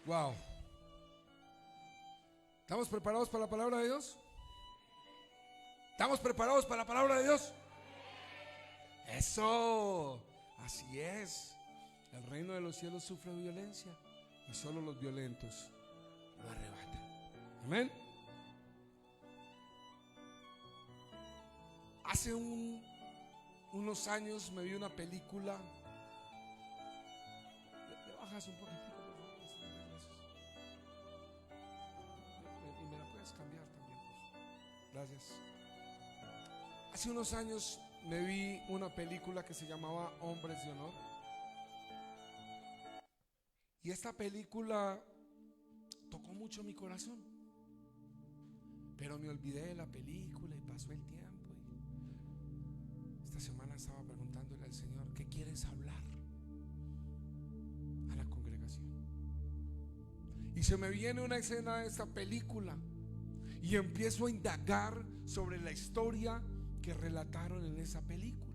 Wow. ¿Estamos preparados para la palabra de Dios? ¿Estamos preparados para la palabra de Dios? Eso. Así es. El reino de los cielos sufre violencia y solo los violentos lo arrebatan. Amén. Hace unos años me vi una película. ¿Le bajas un poquitico, por favor? Gracias. Y me la puedes cambiar también, por favor. Gracias. Hace unos años me vi una película que se llamaba Hombres de Honor. Y esta película tocó mucho mi corazón. Pero me olvidé de la película y pasó el tiempo. Esta semana estaba preguntándole al Señor: ¿qué quieres hablar a la congregación? Y se me viene una escena de esta película y empiezo a indagar sobre la historia que relataron en esa película.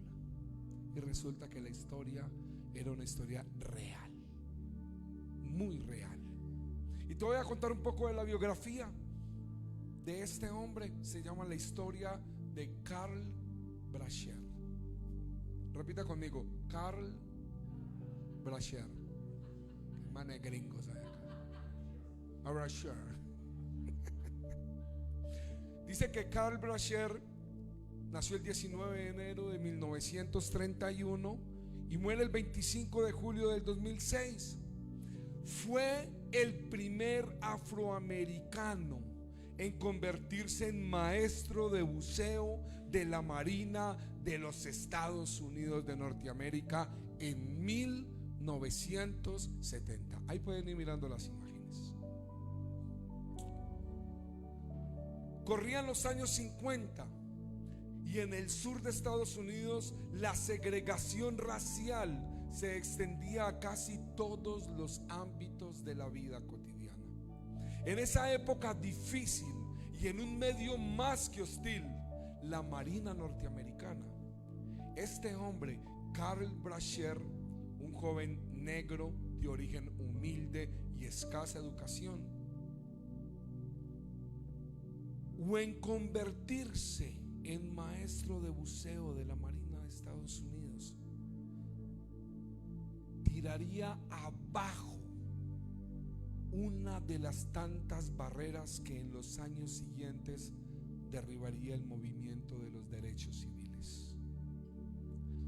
Y resulta que la historia era una historia real, muy real. Y te voy a contar un poco de la biografía de este hombre. Se llama la historia de Carl Brasher. Repita conmigo: Carl Brasher. Qué manes gringos hay acá. Brasher. Dice que Carl Brasher nació el 19 de enero de 1931 y muere el 25 de julio del 2006. Fue el primer afroamericano en convertirse en maestro de buceo de la Marina de los Estados Unidos de Norteamérica en 1970. Ahí pueden ir mirando las imágenes. Corrían los años 50 y en el sur de Estados Unidos la segregación racial se extendía a casi todos los ámbitos de la vida cotidiana. En esa época difícil y en un medio más que hostil, la Marina norteamericana, este hombre, Carl Brasher, un joven negro de origen humilde y escasa educación, o en convertirse en maestro de buceo de la Marina de Estados Unidos, tiraría abajo una de las tantas barreras que en los años siguientes derribaría el movimiento de los derechos civiles.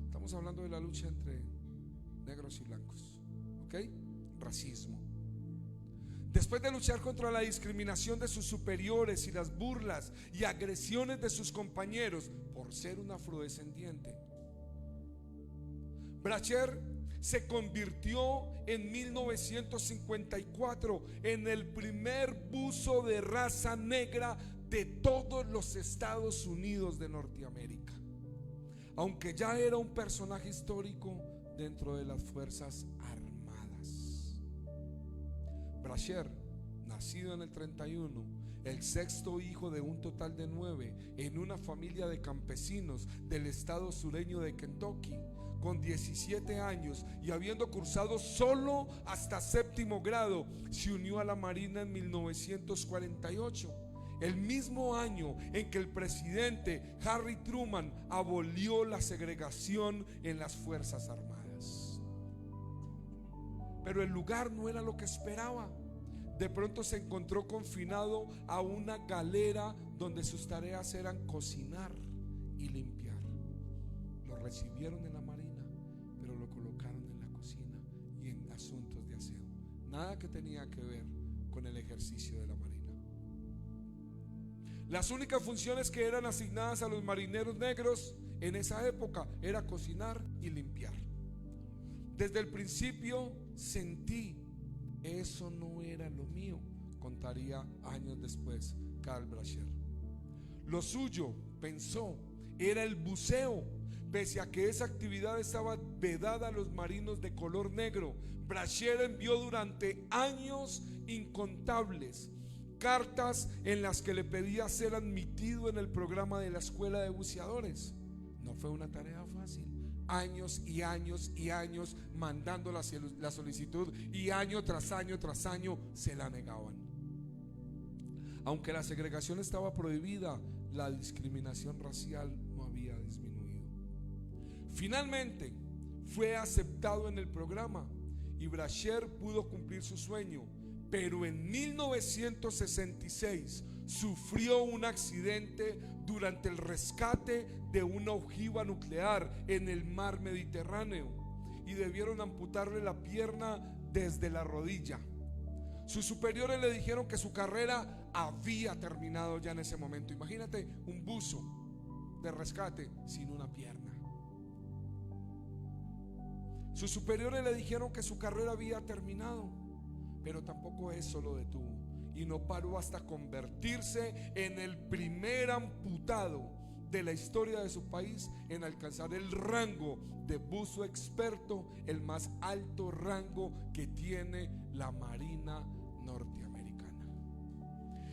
Estamos hablando de la lucha entre negros y blancos, ¿ok? Racismo. Después de luchar contra la discriminación de sus superiores y las burlas y agresiones de sus compañeros por ser un afrodescendiente, Brasher se convirtió en 1954 en el primer buzo de raza negra de todos los Estados Unidos de Norteamérica, aunque ya era un personaje histórico dentro de las Fuerzas Armadas. Brasher, nacido en el 31, el sexto hijo de un total de 9 en una familia de campesinos del estado sureño de Kentucky, con 17 años y habiendo cursado solo hasta séptimo grado, se unió a la Marina en 1948, el mismo año en que el presidente Harry Truman abolió la segregación en las Fuerzas Armadas. Pero el lugar no era lo que esperaba. De pronto se encontró confinado a una galera donde sus tareas eran cocinar y limpiar. Lo recibieron en la Marina, pero lo colocaron en la cocina y en asuntos de aseo. Nada que tenía que ver con el ejercicio de la Marina. Las únicas funciones que eran asignadas a los marineros negros en esa época era cocinar y limpiar. Desde el principio sentí: eso no era lo mío, contaría años después Carl Brasher. Lo suyo, pensó, era el buceo. Pese a que esa actividad estaba vedada a los marinos de color negro, Brasher envió durante años incontables cartas en las que le pedía ser admitido en el programa de la escuela de buceadores. No fue una tarea fácil, años y años y años mandando la solicitud, y año tras año tras año se la negaban. Aunque la segregación estaba prohibida, la discriminación racial no había disminuido. Finalmente fue aceptado en el programa y Brasher pudo cumplir su sueño, pero en 1966 sufrió un accidente durante el rescate de una ojiva nuclear en el mar Mediterráneo y debieron amputarle la pierna desde la rodilla. Sus superiores le dijeron que su carrera había terminado ya en ese momento. Imagínate un buzo de rescate sin una pierna. Sus superiores le dijeron que su carrera había terminado, pero tampoco eso lo detuvo, y no paró hasta convertirse en el primer amputado de la historia de su país en alcanzar el rango de buzo experto, el más alto rango que tiene la Marina norteamericana.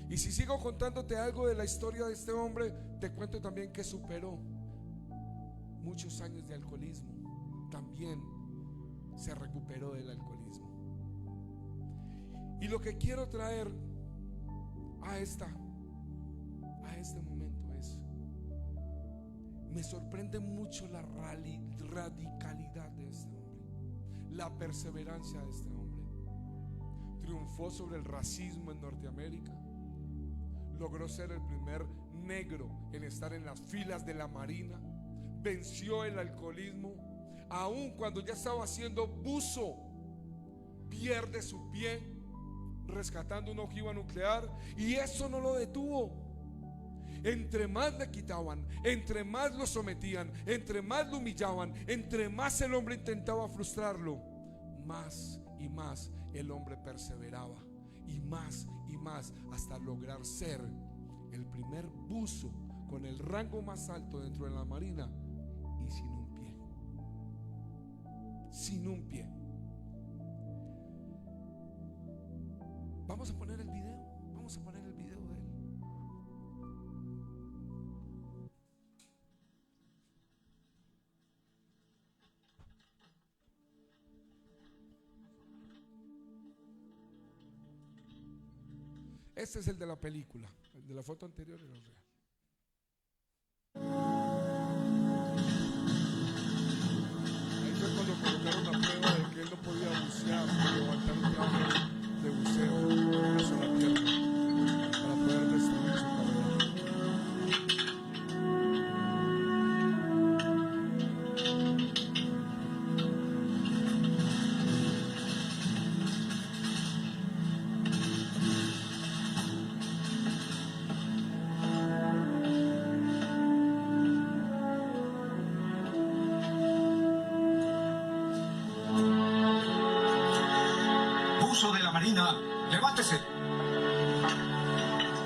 Y si sigo contándote algo de la historia de este hombre, te cuento también que superó muchos años de alcoholismo. También se recuperó del alcoholismo. Y lo que quiero traer a este momento es: me sorprende mucho la radicalidad de este hombre, la perseverancia de este hombre. Triunfó sobre el racismo en Norteamérica, logró ser el primer negro en estar en las filas de la Marina, venció el alcoholismo. Aun cuando ya estaba haciendo buzo, pierde su pie rescatando una ojiva nuclear, y eso no lo detuvo. Entre más le quitaban, entre más lo sometían, entre más lo humillaban, entre más el hombre intentaba frustrarlo, más y más el hombre perseveraba, y más hasta lograr ser el primer buzo con el rango más alto dentro de la Marina y sin un pie. Sin un pie. Vamos a poner el video. Vamos a poner el video de él. Este es el de la película. El de la foto anterior era real. Cuando colocaron la prueba de que él no podía bucear, levantar un traje de buceo en la pierna para poder destruir su carrera. De la Marina, levántese.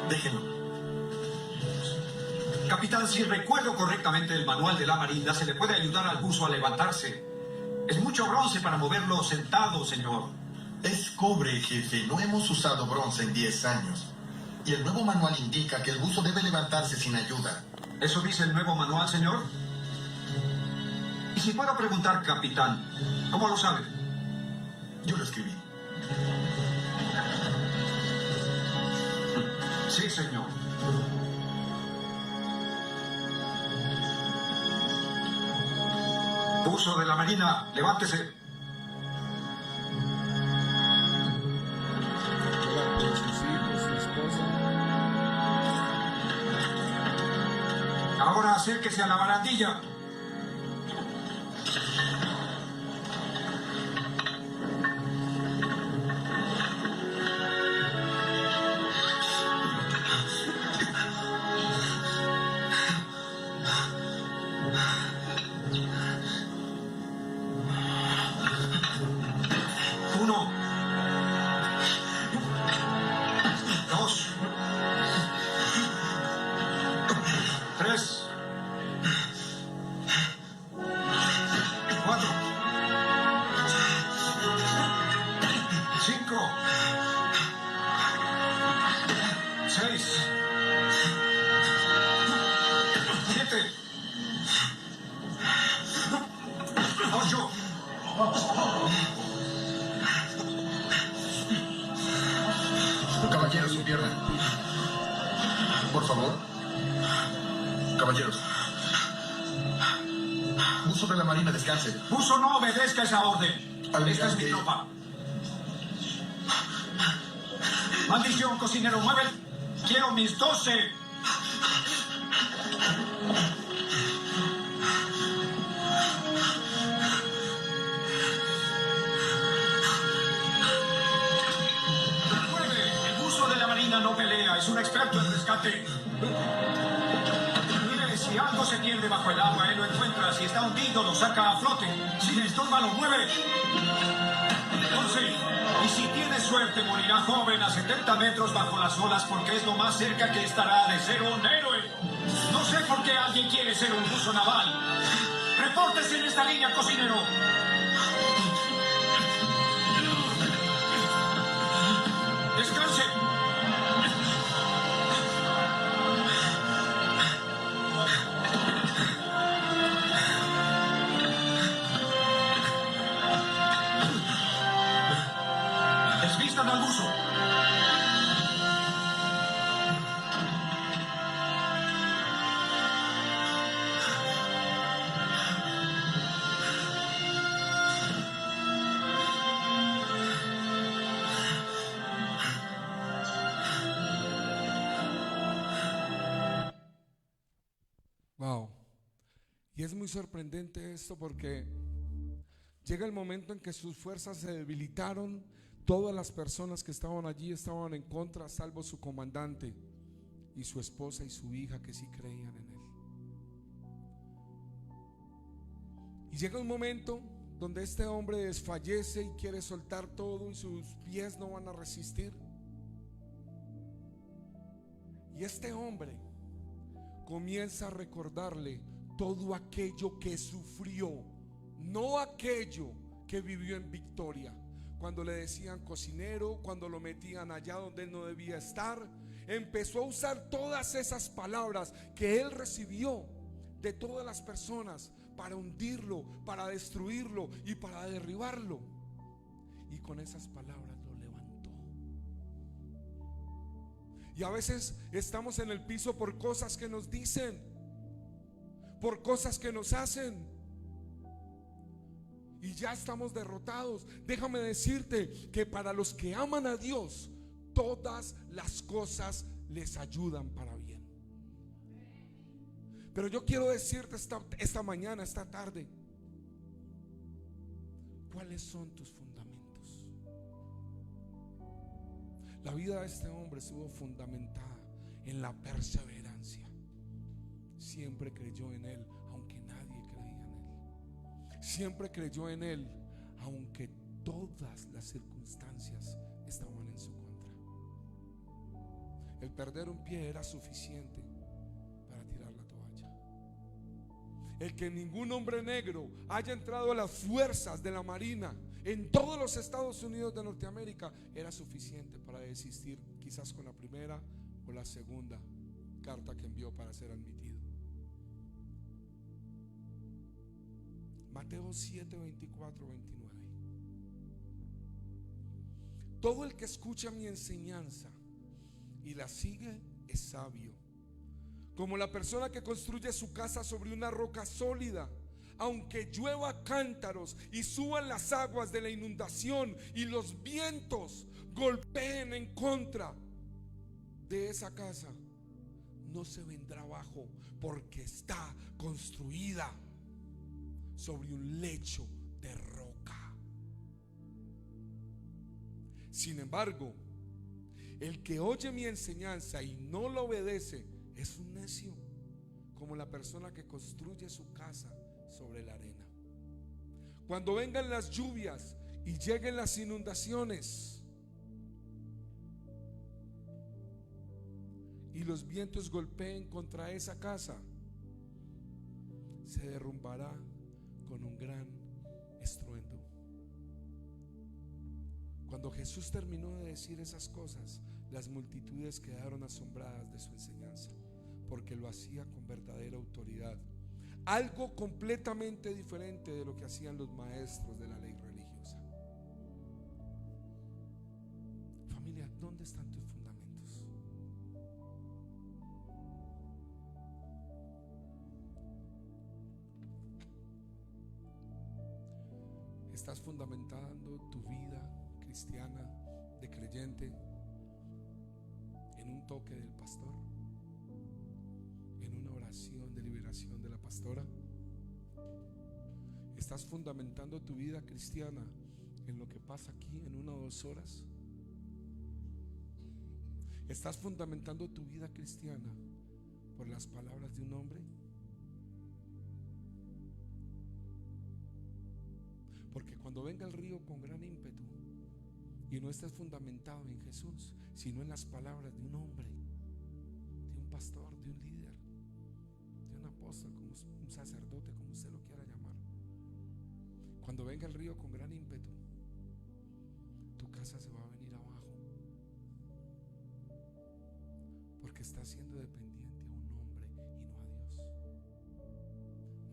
Déjenlo. Capitán, si recuerdo correctamente el manual de la Marina, se le puede ayudar al buzo a levantarse. Es mucho bronce para moverlo sentado, señor. Es cobre, jefe. No hemos usado bronce en 10 años. Y el nuevo manual indica que el buzo debe levantarse sin ayuda. ¿Eso dice el nuevo manual, señor? Y si puedo preguntar, capitán, ¿cómo lo sabe? Yo lo escribí. Sí, señor. Buzo de la Marina, levántese. Delante de sus hijos, su esposa. Ahora acérquese a la barandilla. mejor yo. Caballeros, su pierna. Por favor. Caballeros. Buzo de la Marina, descanse. Buzo, no obedezca esa orden. Almirante. Esta es mi tropa. Maldición, cocinero, mueve. Quiero mis 12. El buzo de la Marina no pelea, es un experto en rescate. Mire, si algo se pierde bajo el agua, él lo encuentra. Si está hundido, lo saca a flote. Si le estorba, lo mueve. 11. Y si tiene suerte, morirá joven a 70 metros bajo las olas, porque es lo más cerca que estará de ser un héroe. No sé por qué alguien quiere ser un buzo naval. Repórtese en esta línea, cocinero. Descanse. Desvístan al buzo. Wow. Y es muy sorprendente esto porque llega el momento en que sus fuerzas se debilitaron. Todas las personas que estaban allí estaban en contra, salvo su comandante y su esposa y su hija, que sí creían en él. Y llega un momento donde este hombre desfallece y quiere soltar todo y sus pies no van a resistir. Y este hombre comienza a recordarle todo aquello que sufrió, no aquello que vivió en victoria. Cuando le decían cocinero, cuando lo metían allá donde él no debía estar, empezó a usar todas esas palabras que él recibió de todas las personas para hundirlo, para destruirlo y para derribarlo. Y con esas palabras lo levantó. Y a veces estamos en el piso por cosas que nos dicen, por cosas que nos hacen, y ya estamos derrotados. Déjame decirte que para los que aman a Dios, todas las cosas les ayudan para bien. Pero yo quiero decirte esta mañana, esta tarde, ¿cuáles son tus fundamentos? La vida de este hombre estuvo fundamentada en la perseverancia. Siempre creyó en él, aunque nadie creía en él. Siempre creyó en él, aunque todas las circunstancias estaban en su contra. El perder un pie era suficiente para tirar la toalla. El que ningún hombre negro haya entrado a las fuerzas de la Marina en todos los Estados Unidos de Norteamérica era suficiente para desistir, quizás con la primera o la segunda carta que envió para ser admitido. Mateo 7, 24, 29. Todo el que escucha mi enseñanza y la sigue es sabio, como la persona que construye su casa sobre una roca sólida. Aunque llueva cántaros y suban las aguas de la inundación y los vientos golpeen en contra de esa casa, no se vendrá abajo, porque está construida sobre un lecho de roca. Sin embargo, el que oye mi enseñanza y no la obedece es un necio, como la persona que construye su casa sobre la arena. Cuando vengan las lluvias y lleguen las inundaciones y los vientos golpeen contra esa casa, se derrumbará con un gran estruendo. Cuando Jesús terminó de decir esas cosas, las multitudes quedaron asombradas de su enseñanza, porque lo hacía con verdadera autoridad. algo completamente diferente de lo que hacían los maestros de la ley religiosa. Familia, ¿dónde están tus fundamentos? ¿Estás fundamentando tu vida cristiana de creyente en un toque del pastor? ¿En una oración de liberación de la pastora? ¿Estás fundamentando tu vida cristiana en lo que pasa aquí en 1 o 2 horas? ¿Estás fundamentando tu vida cristiana por las palabras de un hombre? Porque cuando venga el río con gran ímpetu y no estés fundamentado en Jesús, sino en las palabras de un hombre, de un pastor, de un líder, de un apóstol, como un sacerdote, como usted lo quiera llamar, cuando venga el río con gran ímpetu, tu casa se va a venir abajo, porque estás siendo dependiente a un hombre y no a Dios.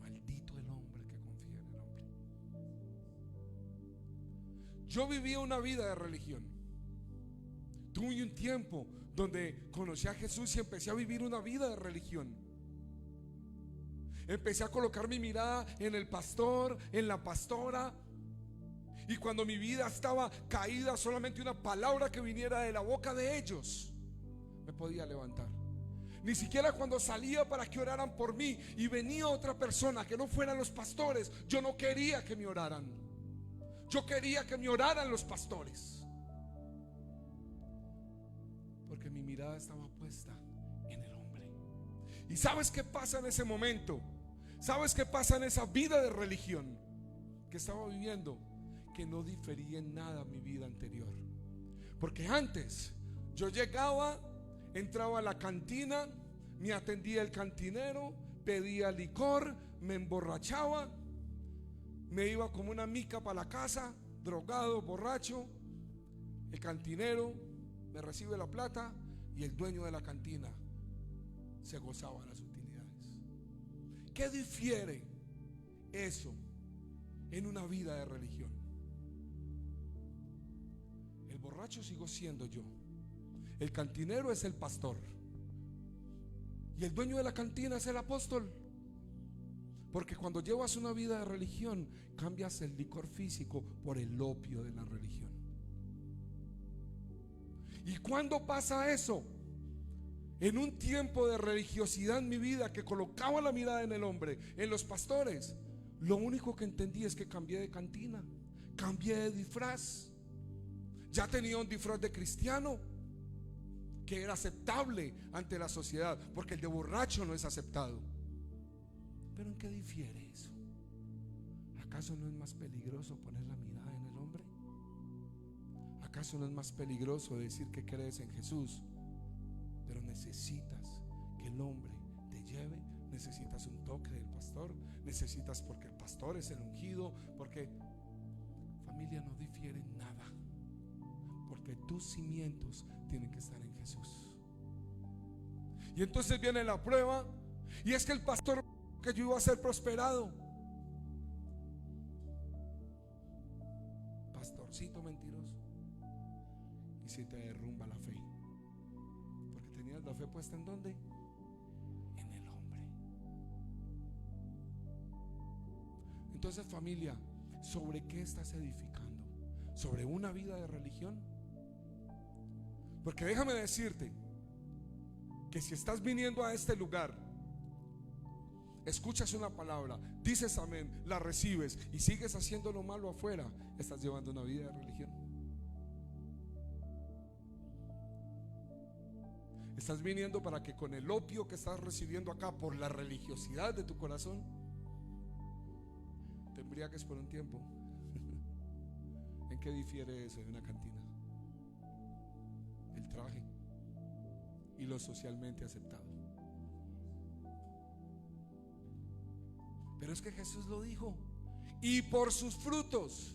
Maldito el hombre que confía en el hombre. Yo vivía una vida de religión. Tuve un tiempo donde conocí a Jesús y empecé a vivir una vida de religión. Empecé a colocar mi mirada en el pastor, en la pastora. Y cuando mi vida estaba caída, solamente una palabra que viniera de la boca de ellos me podía levantar. Ni siquiera cuando salía para que oraran por mí y venía otra persona que no fueran los pastores, yo no quería que me oraran. Yo quería que me oraran los pastores, porque mi mirada estaba puesta en el hombre. ¿Y sabes qué pasa en ese momento? ¿Sabes qué pasa en esa vida de religión que estaba viviendo? Que no difería en nada mi vida anterior. Porque antes yo llegaba, entraba a la cantina, me atendía el cantinero, pedía licor, me emborrachaba, me iba como una mica para la casa, drogado, borracho. El cantinero me recibe la plata y el dueño de la cantina se gozaba de las utilidades. ¿Qué difiere eso en una vida de religión? El borracho sigo siendo yo, el cantinero es el pastor y el dueño de la cantina es el apóstol. Porque cuando llevas una vida de religión, cambias el licor físico por el opio de la religión. ¿Y cuándo pasa eso? En un tiempo de religiosidad en mi vida, que colocaba la mirada en el hombre, en los pastores, lo único que entendí es que cambié de cantina, cambié de disfraz. Ya tenía un disfraz de cristiano que era aceptable ante la sociedad, porque el de borracho no es aceptado. ¿Pero en qué difiere eso? ¿Acaso no es más peligroso poner la mirada en el hombre? ¿Acaso no es más peligroso decir que crees en Jesús, pero necesitas que el hombre te lleve? Necesitas un toque del pastor, necesitas, porque el pastor es el ungido, porque familia, no difiere en nada, porque tus cimientos tienen que estar en Jesús. Y entonces viene la prueba, y es que el pastor que yo iba a ser prosperado, pastorcito mentiroso, y se te derrumba la fe, porque tenías la fe puesta ¿en dónde? En el hombre. Entonces, familia, ¿sobre qué estás edificando? ¿Sobre una vida de religión? Porque déjame decirte que si estás viniendo a este lugar, escuchas una palabra, dices amén, la recibes y sigues haciendo lo malo afuera, estás llevando una vida de religión. Estás viniendo para que con el opio que estás recibiendo acá por la religiosidad de tu corazón, te embriagues por un tiempo. ¿En qué difiere eso de una cantina? El traje y lo socialmente aceptado. Pero es que Jesús lo dijo: y por sus frutos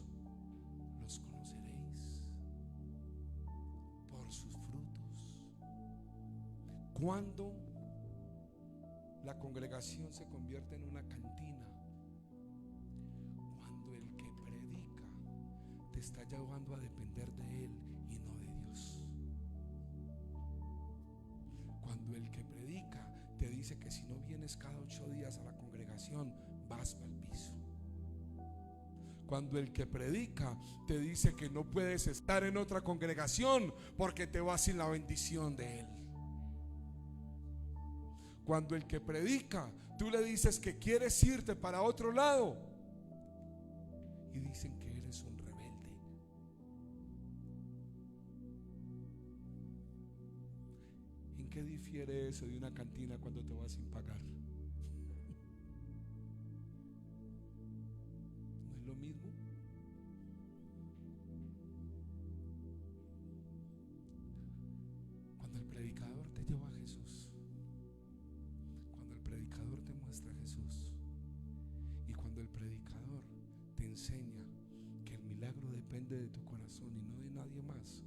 los conoceréis. Por sus frutos. ¿Cuándo la congregación se convierte en una cantina cuando el que predica te está llevando a depender de él y no de Dios. Cuando el que predica te dice que si no vienes cada 8 días a la congregación, vas para el piso. Cuando el que predica te dice que no puedes estar en otra congregación porque te vas sin la bendición de él. Cuando el que predica, tú le dices que quieres irte para otro lado y dicen que eres un rebelde. ¿En qué difiere eso de una cantina cuando te vas sin pagar? ¿No es lo mismo? Cuando el predicador te lleva a Jesús, cuando el predicador te muestra a Jesús y cuando el predicador te enseña que el milagro depende de tu corazón y no de nadie más,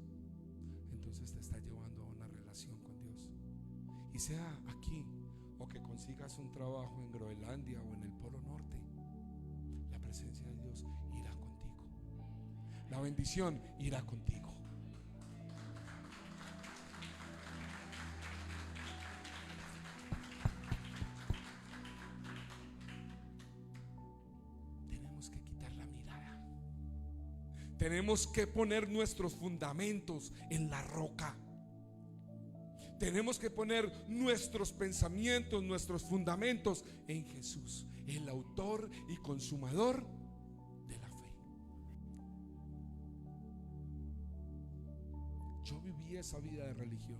entonces te está llevando a una relación con Dios. Y sea aquí o que consigas un trabajo en Groenlandia o en el Polo Norte, la presencia de Dios irá contigo. La bendición irá contigo. Tenemos que quitar la mirada. Tenemos que poner nuestros fundamentos en la roca. Tenemos que poner nuestros pensamientos, nuestros fundamentos en Jesús, el autor y consumador de la fe. Yo viví esa vida de religión,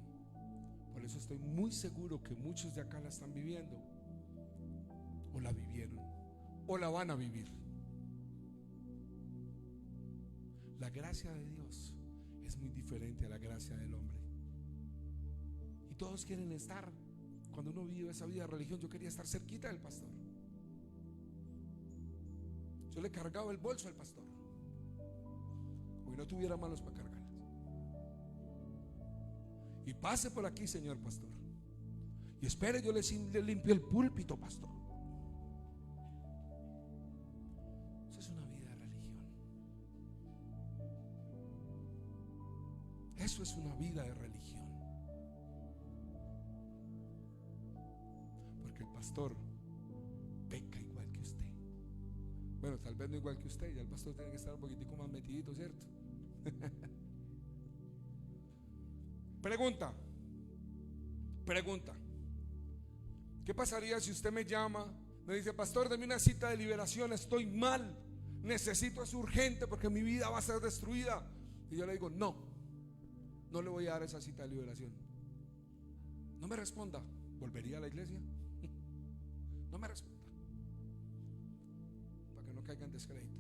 por eso estoy muy seguro que muchos de acá la están viviendo, o la vivieron, o la van a vivir. La gracia de Dios es muy diferente a la gracia del hombre. Y todos quieren estar. Cuando uno vive esa vida de religión, yo quería estar cerquita del pastor. Yo le cargaba el bolso al pastor, como que no tuviera manos para cargarlas. Y pase por aquí, señor pastor, y espere, yo le limpio el púlpito, pastor. Eso es una vida de religión. Eso es una vida de religión. Porque el pastor peca igual que usted. Bueno, tal vez no igual que usted. Ya el pastor tiene que estar un poquitico más metidito, ¿cierto? Pregunta. ¿Qué pasaría si usted me llama, me dice: pastor, deme una cita de liberación, estoy mal, necesito, es urgente porque mi vida va a ser destruida? Y yo le digo: no le voy a dar esa cita de liberación. No me responda. ¿Volvería a la iglesia? No me responda, para que no caiga en descrédito.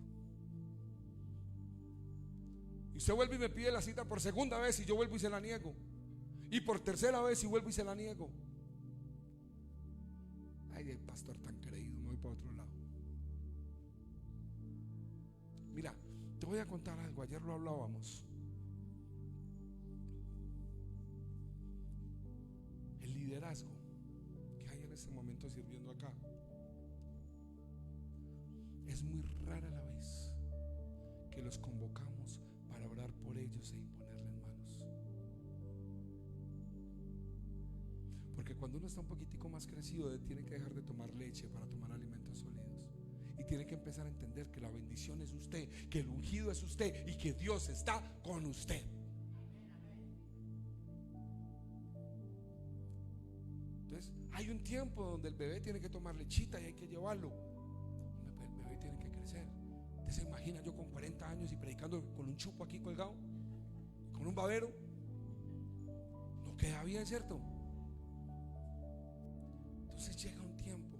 Y usted vuelve y me pide la cita por segunda vez y yo vuelvo y se la niego, y por tercera vez y vuelvo y se la niego. Ay, el pastor tan creído, me voy para otro lado. Mira, te voy a contar algo. Ayer lo hablábamos. El liderazgo que hay en este momento sirviendo acá, es muy rara la vez que los convocamos para orar por ellos e imponerles manos. Porque cuando uno está un poquitico más crecido, tiene que dejar de tomar leche para tomar alimentos sólidos, y tiene que empezar a entender que la bendición es usted, que el ungido es usted y que Dios está con usted. Entonces hay un tiempo donde el bebé tiene que tomar lechita y hay que llevarlo. El bebé tiene que crecer. ¿Usted se imagina yo con 40 años y predicando con un chupo aquí colgado, con un babero? No queda bien, ¿cierto? Entonces llega un tiempo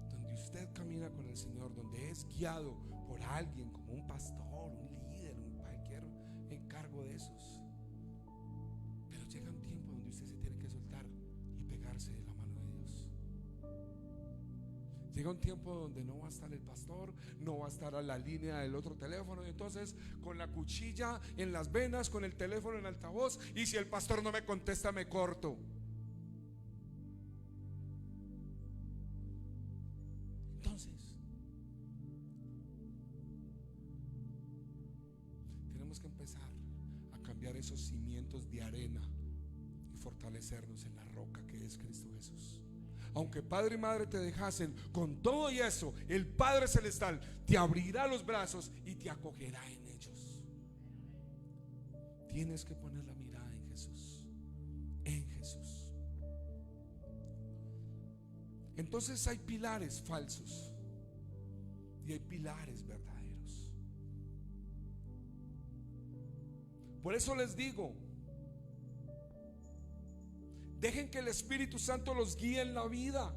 donde usted camina con el Señor, donde es guiado por alguien como un pastor, un líder, cualquier encargo de esos. Pero llega un tiempo donde usted se tiene que soltar y pegarse de la mano de Dios. Llega un tiempo donde no va a estar el pastor, no va a estar a la línea del otro teléfono, y entonces con la cuchilla en las venas, con el teléfono en altavoz, y si el pastor no me contesta, me corto. echar esos cimientos de arena y fortalecernos en la roca que es Cristo Jesús. Aunque padre y madre te dejasen, con todo y eso, el Padre Celestial te abrirá los brazos y te acogerá en ellos. Tienes que poner la mirada en Jesús, en Jesús. Entonces hay pilares falsos y hay pilares verdaderos. Por eso les digo, dejen que el Espíritu Santo los guíe en la vida.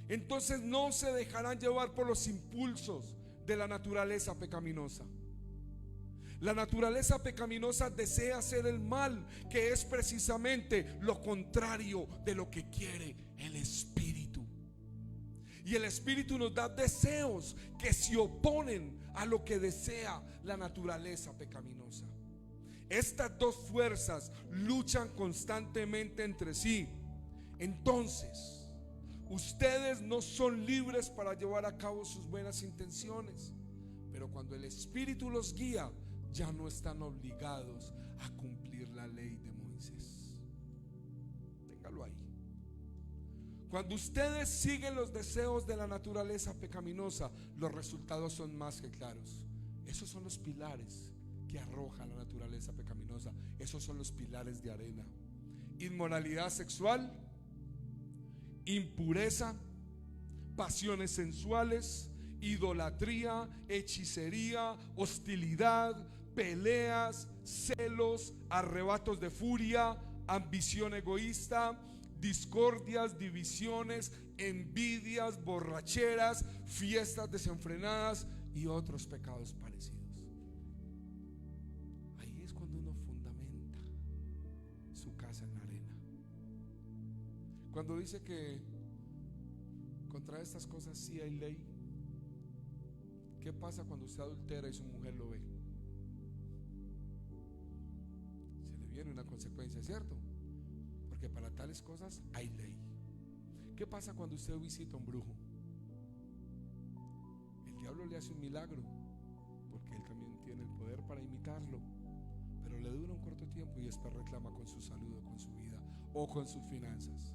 Entonces no se dejarán llevar por los impulsos de la naturaleza pecaminosa. La naturaleza pecaminosa desea hacer el mal, que es precisamente lo contrario de lo que quiere el Espíritu. Y el Espíritu nos da deseos que se oponen a lo que desea la naturaleza pecaminosa. Estas dos fuerzas luchan constantemente entre sí. Entonces, ustedes no son libres para llevar a cabo sus buenas intenciones, pero cuando el Espíritu los guía, ya no están obligados a cumplir la ley de Moisés. Téngalo ahí. Cuando ustedes siguen los deseos de la naturaleza pecaminosa, los resultados son más que claros. Esos son los pilares que arroja la naturaleza pecaminosa. Esos son los pilares de arena: inmoralidad sexual, impureza, pasiones sensuales, idolatría, hechicería, hostilidad, peleas, celos, arrebatos de furia, ambición egoísta, discordias, divisiones, envidias, borracheras, fiestas desenfrenadas y otros pecados parecidos. Ahí es cuando uno fundamenta su casa en la arena. Cuando dice que contra estas cosas sí hay ley, ¿qué pasa cuando usted adultera y su mujer lo ve? Se le viene una consecuencia, ¿cierto? Porque para tales cosas hay ley. ¿Qué pasa cuando usted visita a un brujo? El diablo le hace un milagro, porque él también tiene el poder para imitarlo, pero le dura un corto tiempo y después reclama con su salud o con su vida o con sus finanzas.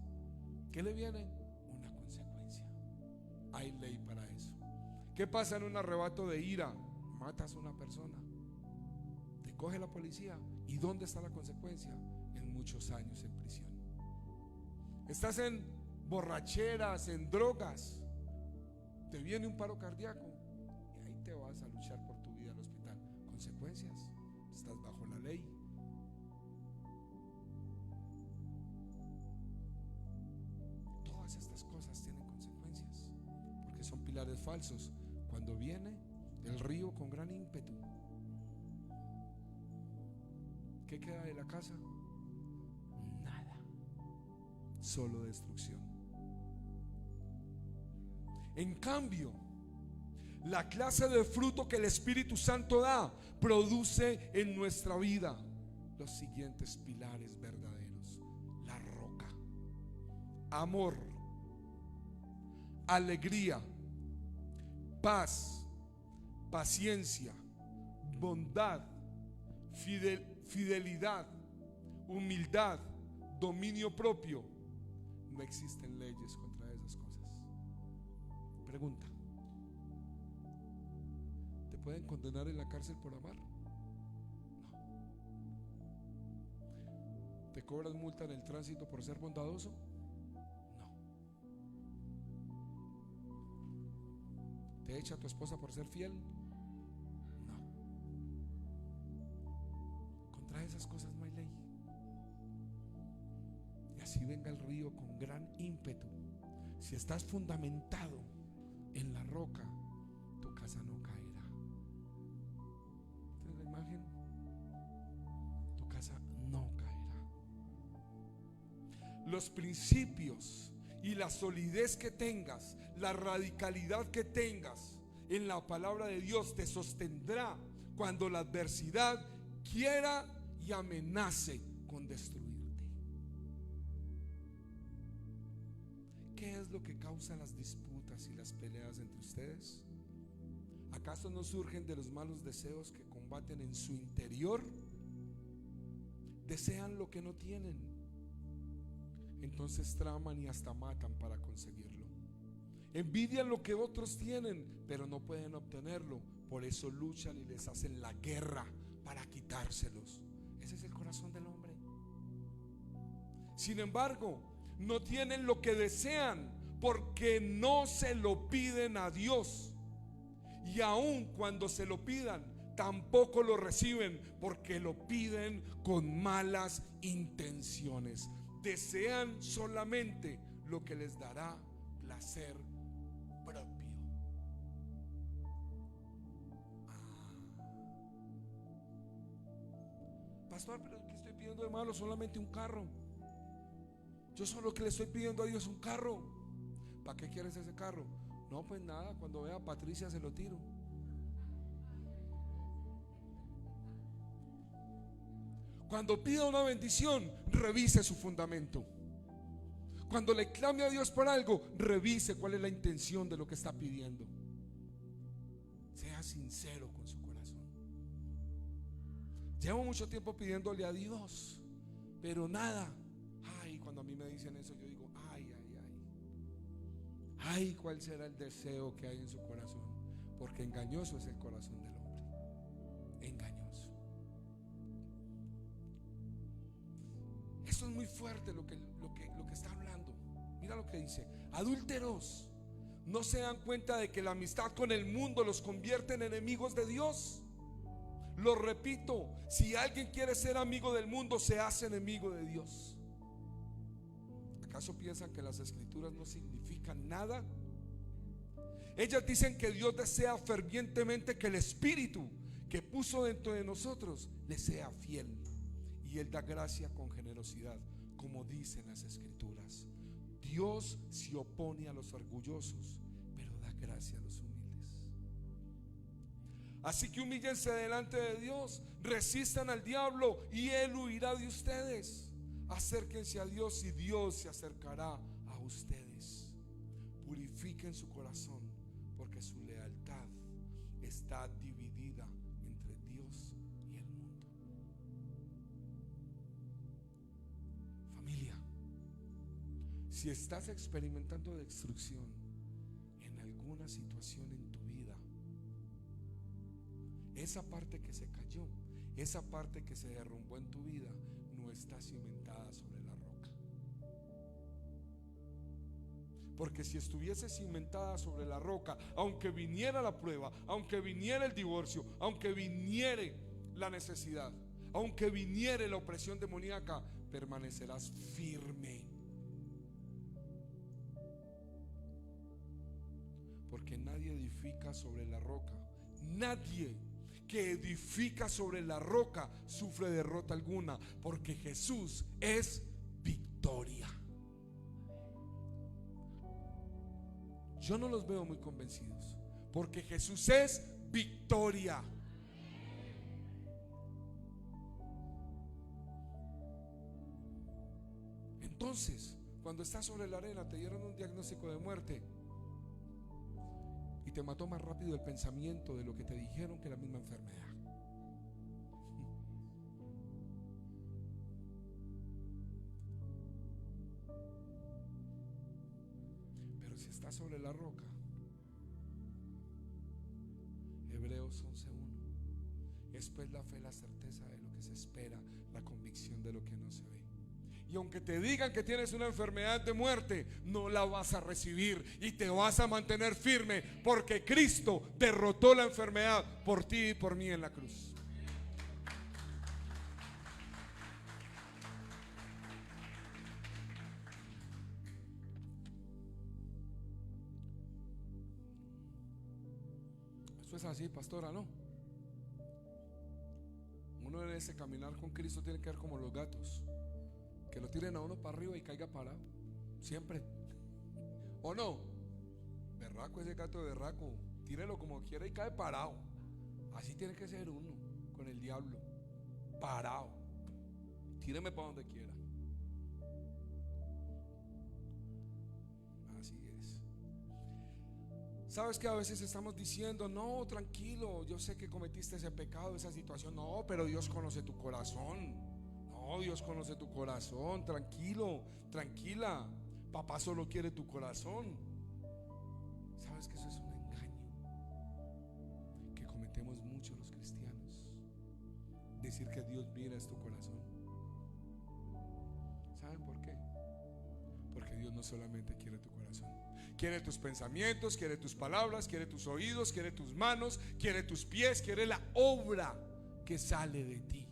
¿Qué le viene? Una consecuencia. Hay ley para eso. ¿Qué pasa en un arrebato de ira? Matas a una persona, te coge la policía, ¿y dónde está la consecuencia? En muchos años en prisión. Estás en borracheras, en drogas, te viene un paro cardíaco y ahí te vas a luchar por tu vida al hospital. Consecuencias, estás bajo la ley. Todas estas cosas tienen consecuencias, porque son pilares falsos. Cuando viene el río con gran ímpetu, ¿qué queda de la casa? Nada, solo destrucción. En cambio, la clase de fruto que el Espíritu Santo da produce en nuestra vida los siguientes pilares verdaderos: la roca, amor, alegría, paz, paciencia, bondad, fidelidad, humildad, dominio propio. No existen leyes contra esas cosas. Pregunta: ¿te pueden condenar en la cárcel por amar? No. ¿Te cobran multa en el tránsito por ser bondadoso? No. ¿Te echa tu esposa por ser fiel? No. Contra esas cosas no hay ley. Y así venga el río con gran ímpetu, si estás fundamentado en la roca, tu casa no caerá. ¿Tienes la imagen? Tu casa no caerá. Los principios y la solidez que tengas, la radicalidad que tengas en la palabra de Dios te sostendrá cuando la adversidad quiera y amenace con destruirte. ¿Qué es lo que causa las disputas y las peleas entre ustedes? ¿Acaso no surgen de los malos deseos que combaten en su interior desean lo que no tienen. Entonces traman y hasta matan para conseguirlo. Envidian lo que otros tienen, pero no pueden obtenerlo. Por eso luchan y les hacen la guerra para quitárselos. Ese es el corazón del hombre. Sin embargo, no tienen lo que desean porque no se lo piden a Dios. Y aun cuando se lo pidan, tampoco lo reciben porque lo piden con malas intenciones. Desean solamente lo que les dará placer propio. Pastor, pero ¿qué estoy pidiendo de malo? Solamente un carro. Yo solo que le estoy pidiendo a Dios un carro. ¿Para qué quieres ese carro? No, pues nada, cuando vea a Patricia se lo tiro. Cuando pida una bendición, revise su fundamento. Cuando le clame a Dios por algo, revise cuál es la intención de lo que está pidiendo. Sea sincero con su corazón. Llevo mucho tiempo pidiéndole a Dios, pero nada. Ay, cuando a mí me dicen eso, yo digo, ay, ay, ay. Ay, ¿cuál será el deseo que hay en su corazón? Porque engañoso es el corazón del hombre. Engañoso. Esto es muy fuerte lo que está hablando. Mira lo que dice: adúlteros, ¿no se dan cuenta de que la amistad con el mundo los convierte en enemigos de Dios? Lo repito, si alguien quiere ser amigo del mundo, se hace enemigo de Dios. ¿Acaso piensan que las escrituras no significan nada? Ellas dicen que Dios desea fervientemente que el Espíritu que puso dentro de nosotros le sea fiel, y Él da gracia con generosidad, como dicen las escrituras. Dios se opone a los orgullosos, pero da gracia a los humildes. Así que humíllense delante de Dios, resistan al diablo y Él huirá de ustedes. Acérquense a Dios y Dios se acercará a ustedes. Purifiquen su corazón, porque su lealtad está dividida entre Dios y el mundo. Familia, si estás experimentando destrucción en alguna situación en tu vida, esa parte que se cayó, esa parte que se derrumbó en tu vida, no está cimentada sobre la roca. Porque si estuviese cimentada sobre la roca, aunque viniera la prueba, aunque viniera el divorcio, aunque viniere la necesidad, aunque viniere la opresión demoníaca, permanecerás firme. Porque nadie edifica sobre la roca. Nadie que edifica sobre la roca sufre derrota alguna, porque Jesús es victoria. Yo no los veo muy convencidos, porque Jesús es victoria. Entonces, cuando estás sobre la arena, te dieron un diagnóstico de muerte y te mató más rápido el pensamiento de lo que te dijeron que la misma enfermedad. Pero si estás sobre la roca, Hebreos 11:1, es pues la fe, la certeza de lo que se espera, la convicción de lo que no se ve. Y aunque te digan que tienes una enfermedad de muerte, no la vas a recibir y te vas a mantener firme, porque Cristo derrotó la enfermedad por ti y por mí en la cruz. Eso es así, pastora, ¿no? Uno en ese caminar con Cristo tiene que ver como los gatos, que lo tiren a uno para arriba y caiga parado siempre, ¿o no? Berraco, ese gato de berraco, tírelo como quiera y cae parado. Así tiene que ser uno con el diablo, parado. Tíreme para donde quiera. Así es. Sabes que a veces estamos diciendo: no, tranquilo, yo sé que cometiste ese pecado, esa situación. No, pero Dios conoce tu corazón. No, Dios conoce tu corazón. Tranquilo, tranquila. Papá solo quiere tu corazón. ¿Sabes que eso es un engaño que cometemos mucho los cristianos? Decir que Dios mira es tu corazón. ¿Saben por qué? Porque Dios no solamente quiere tu corazón, quiere tus pensamientos, quiere tus palabras, quiere tus oídos, quiere tus manos, quiere tus pies, quiere la obra que sale de ti.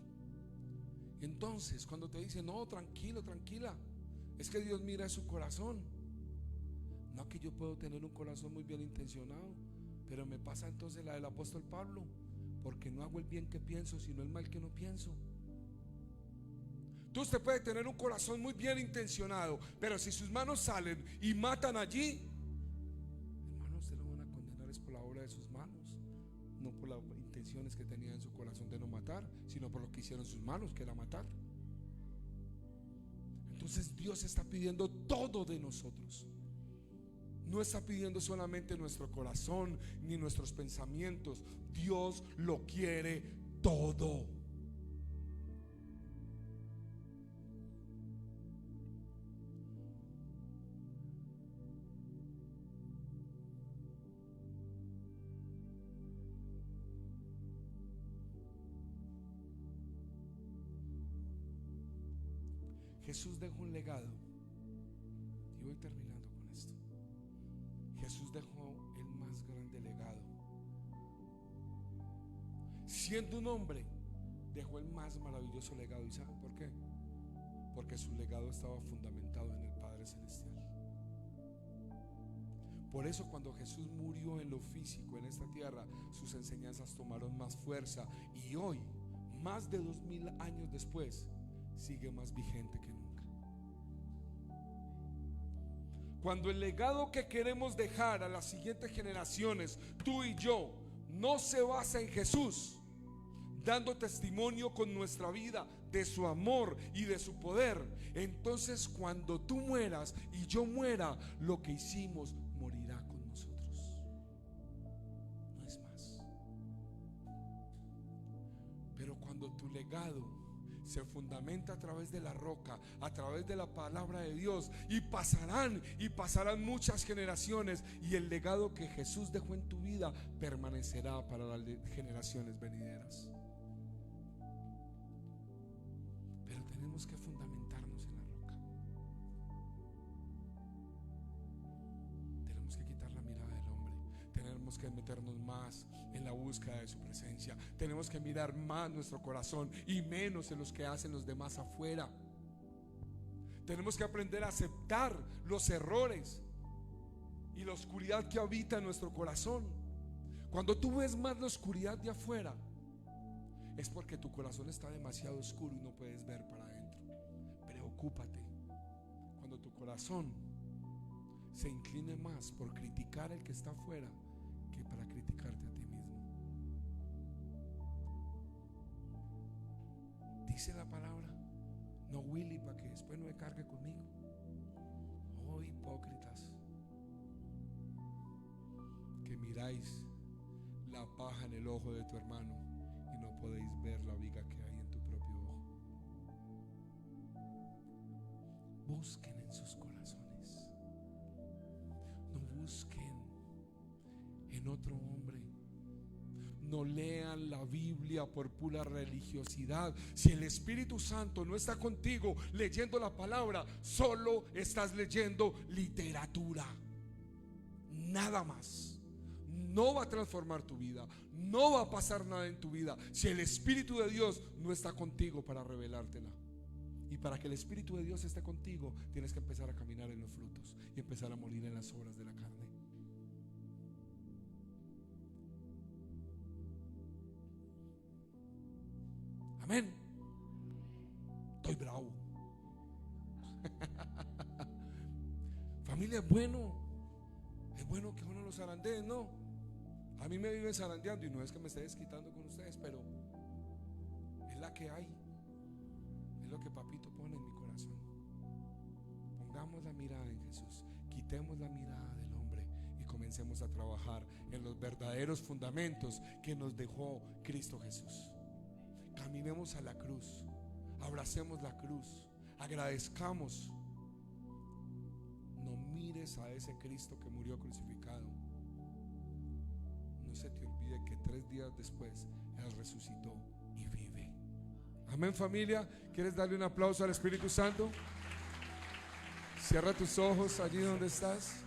Entonces, cuando te dicen, no, tranquilo, tranquila, es que Dios mira su corazón. No, que yo puedo tener un corazón muy bien intencionado, pero me pasa entonces la del apóstol Pablo, porque no hago el bien que pienso, sino el mal que no pienso. Tú usted puede tener un corazón muy bien intencionado, pero si sus manos salen y matan allí, hermanos, se lo van a condenar es por la obra de sus manos, no por las intenciones que tenía en su corazón de no matar, sino por lo que hicieron sus manos, que era matar. Entonces Dios está pidiendo todo de nosotros. No está pidiendo solamente nuestro corazón ni nuestros pensamientos. Dios lo quiere todo. Jesús dejó un legado. Y voy terminando con esto. Jesús dejó el más grande legado. Siendo un hombre, dejó el más maravilloso legado. ¿Y saben por qué? Porque su legado estaba fundamentado en el Padre Celestial. Por eso cuando Jesús murió en lo físico en esta tierra, sus enseñanzas tomaron más fuerza. Y hoy, más de 2000 años después, sigue más vigente que nunca. Cuando el legado que queremos dejar a las siguientes generaciones, tú y yo, no se basa en Jesús, dando testimonio con nuestra vida de su amor y de su poder, entonces cuando tú mueras y yo muera, lo que hicimos morirá con nosotros. No es más. Pero cuando tu legado se fundamenta a través de la roca, a través de la palabra de Dios, y pasarán muchas generaciones, y el legado que Jesús dejó en tu vida permanecerá para las generaciones venideras. Pero tenemos que fundamentarnos en la roca. Tenemos que quitar la mirada del hombre. Tenemos que meternos más en la búsqueda de su presencia. Tenemos que mirar más nuestro corazón y menos en los que hacen los demás afuera. Tenemos que aprender a aceptar los errores y la oscuridad que habita en nuestro corazón. Cuando tú ves más la oscuridad de afuera, es porque tu corazón está demasiado oscuro y no puedes ver para adentro. Preocúpate cuando tu corazón se incline más por criticar al que está afuera que para criticarte a ti mismo. Dice la palabra, no Willy, para que después no me cargue conmigo. Oh, hipócritas, que miráis la paja en el ojo de tu hermano y no podéis ver la viga que hay en tu propio ojo. Busquen en sus corazones, no busquen en otro hombre. No lean la Biblia por pura religiosidad. Si el Espíritu Santo no está contigo leyendo la palabra, solo estás leyendo literatura, nada más. No va a transformar tu vida, no va a pasar nada en tu vida si el Espíritu de Dios no está contigo para revelártela. Y para que el Espíritu de Dios esté contigo, tienes que empezar a caminar en los frutos y empezar a morir en las obras de la carne. Amén. Estoy bravo. Familia, es bueno que uno los zarandee, ¿no? A mí me viven zarandeando y no es que me esté desquitando con ustedes, pero es la que hay. Es lo que papito pone en mi corazón. Pongamos la mirada en Jesús, quitemos la mirada del hombre y comencemos a trabajar en los verdaderos fundamentos que nos dejó Cristo Jesús. Caminemos a la cruz, Abracemos la cruz, agradezcamos. No mires a ese Cristo que murió crucificado. No se te olvide que 3 días después Él resucitó y vive. Amén, familia. ¿Quieres darle un aplauso al Espíritu Santo? Cierra tus ojos allí donde estás.